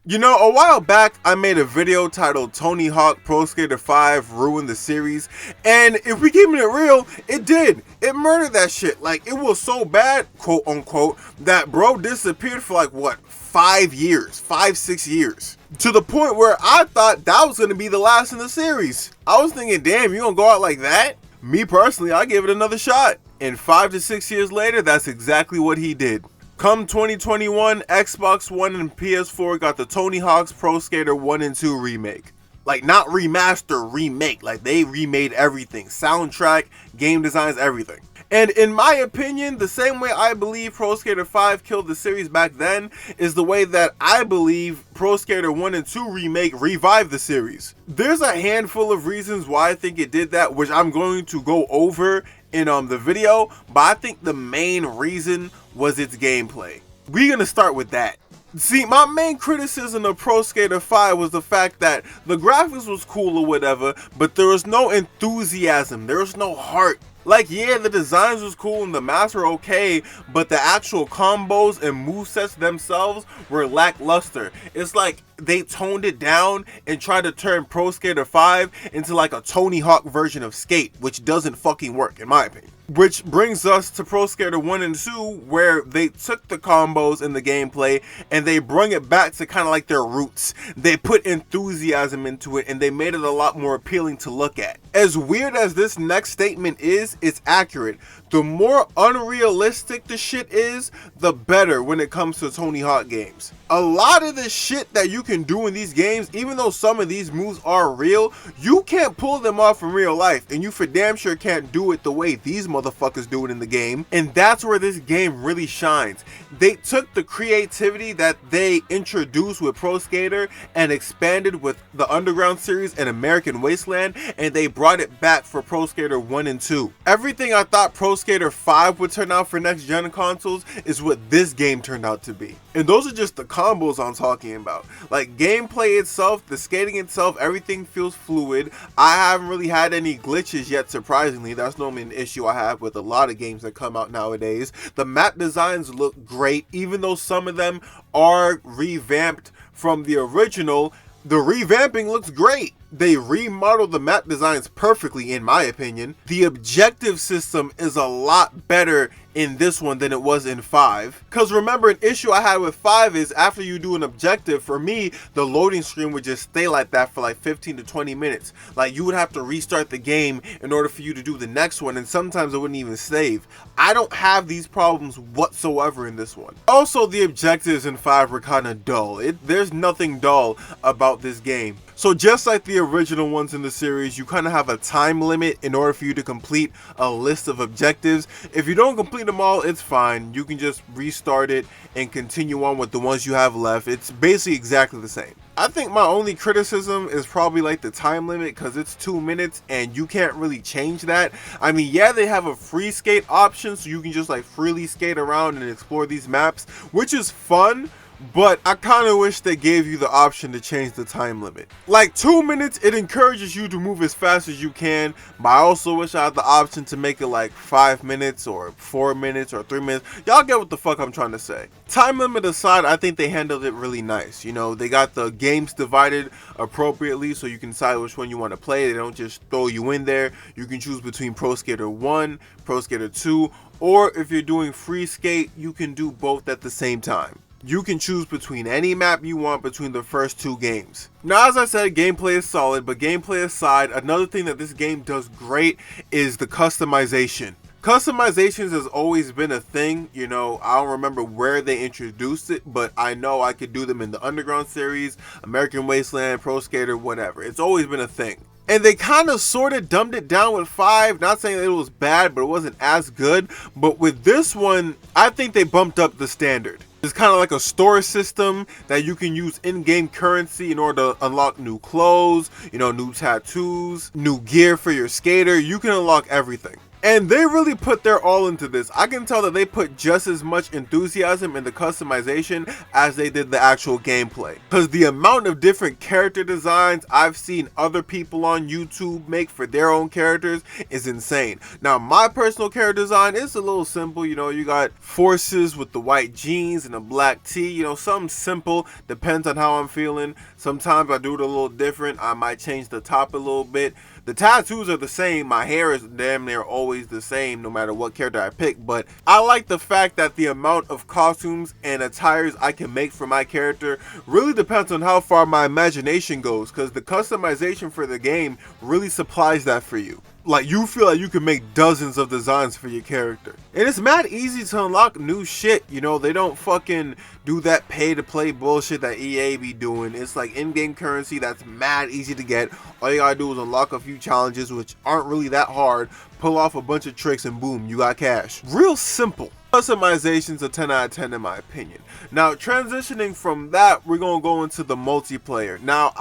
You know, a while back, I made a video titled Tony Hawk Pro Skater 5 Ruined the Series, and if we keeping it real, it did. It murdered that shit. Like, it was so bad, quote unquote, that bro disappeared for like, what, 5 years, 6 years. To the point where I thought that was going to be the last in the series. I was thinking, damn, you gonna go out like that? Me personally, I gave it another shot. And 5 to 6 years later, that's exactly what he did. Come 2021, Xbox One and PS4 got the Tony Hawk's Pro Skater 1 and 2 remake. Like, not remaster, remake. Like, they remade everything. Soundtrack, game designs, everything. And in my opinion, the same way I believe Pro Skater 5 killed the series back then is the way that I believe Pro Skater 1 and 2 remake revived the series. There's a handful of reasons why I think it did that, which I'm going to go over in the video, but I think the main reason was its gameplay. We're gonna start with that. See, my main criticism of Pro Skater 5 was the fact that the graphics was cool or whatever, but there was no enthusiasm, there was no heart. Like, yeah, the designs was cool and the maps were okay, but the actual combos and movesets themselves were lackluster. It's like they toned it down and tried to turn Pro Skater 5 into like a Tony Hawk version of Skate, which doesn't fucking work in my opinion. Which brings us to Pro Skater 1 and 2, where they took the combos and the gameplay and they brought it back to kind of like their roots. They put enthusiasm into it and they made it a lot more appealing to look at. As weird as this next statement is, it's accurate. The more unrealistic the shit is, the better when it comes to Tony Hawk games. A lot of the shit that you can do in these games, even though some of these moves are real, you can't pull them off in real life, and you for damn sure can't do it the way these motherfuckers do it in the game. And that's where this game really shines. They took the creativity that they introduced with Pro Skater and expanded with the Underground series and American Wasteland, and they brought it back for Pro Skater 1 and 2. Everything I thought Pro Skater 5 would turn out for next gen consoles is what this game turned out to be. And those are just the combos I'm talking about. Like, gameplay itself, the skating itself, everything feels fluid. I haven't really had any glitches yet, surprisingly. That's normally an issue I have with a lot of games that come out nowadays. The map designs look great, even though some of them are revamped from the original. The revamping looks great. They remodeled the map designs perfectly, in my opinion. The objective system is a lot better in this one than it was in 5. Because remember, an issue I had with 5 is after you do an objective, for me, the loading screen would just stay like that for like 15 to 20 minutes. Like, you would have to restart the game in order for you to do the next one, and sometimes it wouldn't even save. I don't have these problems whatsoever in this one. Also, the objectives in 5 were kind of dull. There's nothing dull about this game. So just like the original ones in the series, you kind of have a time limit in order for you to complete a list of objectives. If you don't complete them all, it's fine. You can just restart it and continue on with the ones you have left. It's basically exactly the same. I think my only criticism is probably like the time limit, because it's 2 minutes and you can't really change that. I mean, yeah, they have a free skate option, so you can just like freely skate around and explore these maps, which is fun. But I kind of wish they gave you the option to change the time limit. Like 2 minutes, it encourages you to move as fast as you can, but I also wish I had the option to make it like 5 minutes or 4 minutes or 3 minutes. Y'all get what the fuck I'm trying to say. Time limit aside, I think they handled it really nice. You know, they got the games divided appropriately so you can decide which one you want to play. They don't just throw you in there. You can choose between Pro Skater 1, Pro Skater 2, or if you're doing free skate, you can do both at the same time. You can choose between any map you want between the first 2 games. Now, as I said, gameplay is solid, but gameplay aside, another thing that this game does great is the customization. Customizations has always been a thing. You know, I don't remember where they introduced it, but I know I could do them in the Underground series, American Wasteland, Pro Skater, whatever. It's always been a thing. And they kind of sort of dumbed it down with 5, not saying that it was bad, but it wasn't as good. But with this one, I think they bumped up the standard. It's kind of like a store system that you can use in-game currency in order to unlock new clothes, you know, new tattoos, new gear for your skater. You can unlock everything. And they really put their all into this. I can tell that they put just as much enthusiasm in the customization as they did the actual gameplay. Because the amount of different character designs I've seen other people on YouTube make for their own characters is insane. Now, my personal character design is a little simple. You know, you got Forces with the white jeans and a black tee. You know, something simple. Depends on how I'm feeling. Sometimes I do it a little different. I might change the top a little bit. The tattoos are the same. My hair is damn near always the same no matter what character I pick, but I like the fact that the amount of costumes and attires I can make for my character really depends on how far my imagination goes, because the customization for the game really supplies that for you. Like, you feel like you can make dozens of designs for your character. And it's mad easy to unlock new shit. You know, they don't fucking do that pay-to-play bullshit that EA be doing. It's like in-game currency that's mad easy to get. All you gotta do is unlock a few challenges, which aren't really that hard, pull off a bunch of tricks, and boom, you got cash. Real simple. Customization's a 10 out of 10 in my opinion. Now, transitioning from that, we're gonna go into the multiplayer. Now,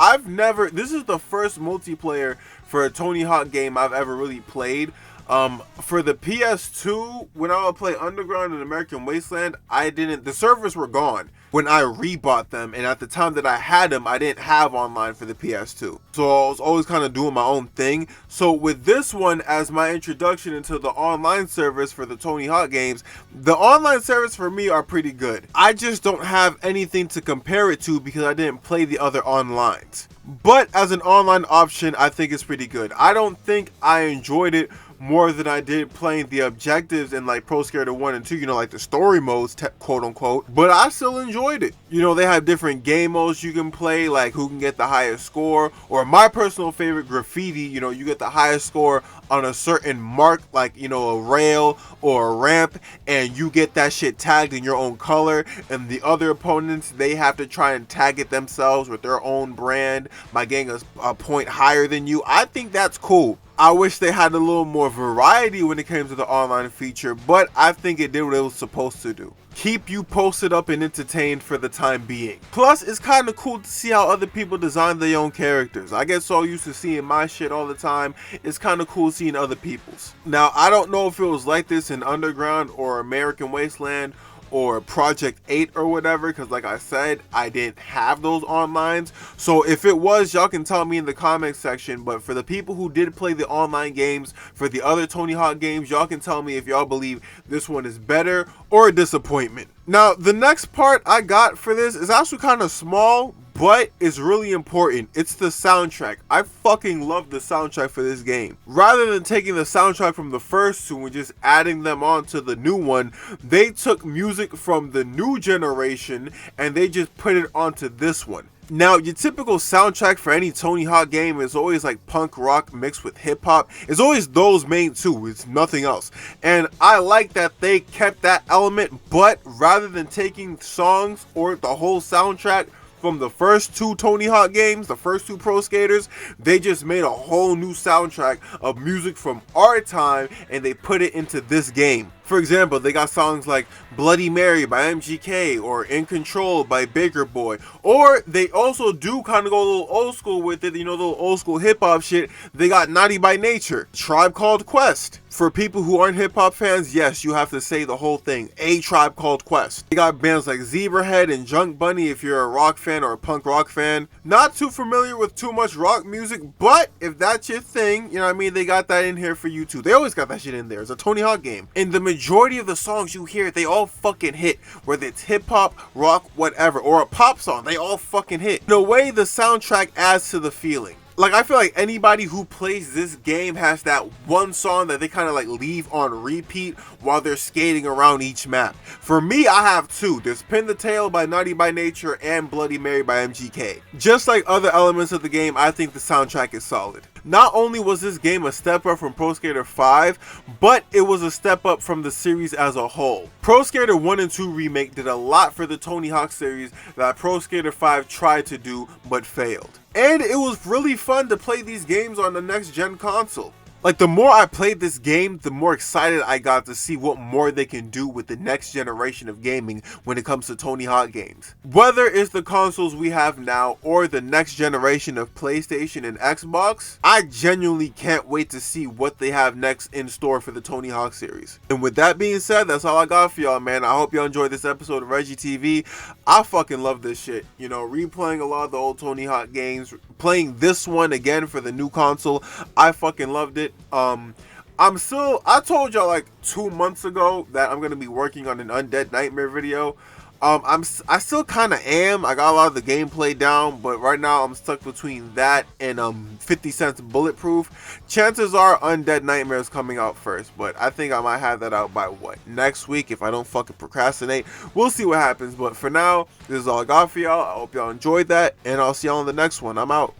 this is the first multiplayer for a Tony Hawk game I've ever really played. For the PS2, when I would play Underground and American Wasteland, the servers were gone when I rebought them, and at the time that I had them, I didn't have online for the PS2. So I was always kind of doing my own thing. So with this one as my introduction into the online service for the Tony Hawk games, the online service for me are pretty good. I just don't have anything to compare it to because I didn't play the other onlines. But as an online option, I think it's pretty good. I don't think I enjoyed it more than I did playing the objectives in like Pro Skater 1 and 2, you know, like the story modes, quote unquote, but I still enjoyed it. You know, they have different game modes you can play, like who can get the highest score, or my personal favorite, graffiti. You know, you get the highest score on a certain mark, like, you know, a rail or a ramp, and you get that shit tagged in your own color, and the other opponents, they have to try and tag it themselves with their own brand by getting a point higher than you. I think that's cool. I wish they had a little more variety when it came to the online feature, but I think it did what it was supposed to do. Keep you posted up and entertained for the time being. Plus, it's kind of cool to see how other people design their own characters. I get so used to seeing my shit all the time, it's kind of cool seeing other people's. Now, I don't know if it was like this in Underground or American Wasteland or Project 8 or whatever, because like I said, I didn't have those onlines. So if it was, y'all can tell me in the comment section. But for the people who did play the online games for the other Tony Hawk games, y'all can tell me if y'all believe this one is better or a disappointment. Now, the next part I got for this is actually kind of small, but it's really important. It's the soundtrack. I fucking love the soundtrack for this game. Rather than taking the soundtrack from the first two and just adding them on to the new one, they took music from the new generation and they just put it onto this one. Now, your typical soundtrack for any Tony Hawk game is always like punk rock mixed with hip hop. It's always those main two, it's nothing else. And I like that they kept that element, but rather than taking songs or the whole soundtrack from the first two Tony Hawk games, the first two Pro Skaters, they just made a whole new soundtrack of music from our time and they put it into this game. For example, they got songs like Bloody Mary by MGK or In Control by Baker Boy. Or they also do kind of go a little old school with it, you know, the little old school hip hop shit. They got Naughty by Nature, Tribe Called Quest. For people who aren't hip hop fans, yes, you have to say the whole thing, A Tribe Called Quest. They got bands like Zebrahead and Junk Bunny if you're a rock fan or a punk rock fan. Not too familiar with too much rock music, but if that's your thing, you know what I mean, they got that in here for you too. They always got that shit in there. It's a Tony Hawk game. And the majority of the songs you hear, they all fucking hit. Whether it's hip hop, rock, whatever, or a pop song, they all fucking hit. In a way, the soundtrack adds to the feeling. Like, I feel like anybody who plays this game has that one song that they kind of like leave on repeat while they're skating around each map. For me, I have two. There's Pin the Tail by Naughty by Nature and Bloody Mary by MGK. Just like other elements of the game, I think the soundtrack is solid. Not only was this game a step up from Pro Skater 5, but it was a step up from the series as a whole. Pro Skater 1 and 2 Remake did a lot for the Tony Hawk series that Pro Skater 5 tried to do but failed. And it was really fun to play these games on the next gen console. Like, the more I played this game, the more excited I got to see what more they can do with the next generation of gaming when it comes to Tony Hawk games. Whether it's the consoles we have now or the next generation of PlayStation and Xbox, I genuinely can't wait to see what they have next in store for the Tony Hawk series. And with that being said, that's all I got for y'all, man. I hope y'all enjoyed this episode of Reggie TV. I fucking love this shit. You know, replaying a lot of the old Tony Hawk games, playing this one again for the new console, I fucking loved it. I told y'all like 2 months ago that I'm gonna be working on an Undead Nightmare video. I still kind of am. I got a lot of the gameplay down, but right now I'm stuck between that and 50 Cent's Bulletproof. Chances are Undead Nightmare is coming out first, but I think I might have that out by next week if I don't fucking procrastinate. We'll see what happens, but for now, this is all I got for y'all. I hope y'all enjoyed that, and I'll see y'all on the next one. I'm out.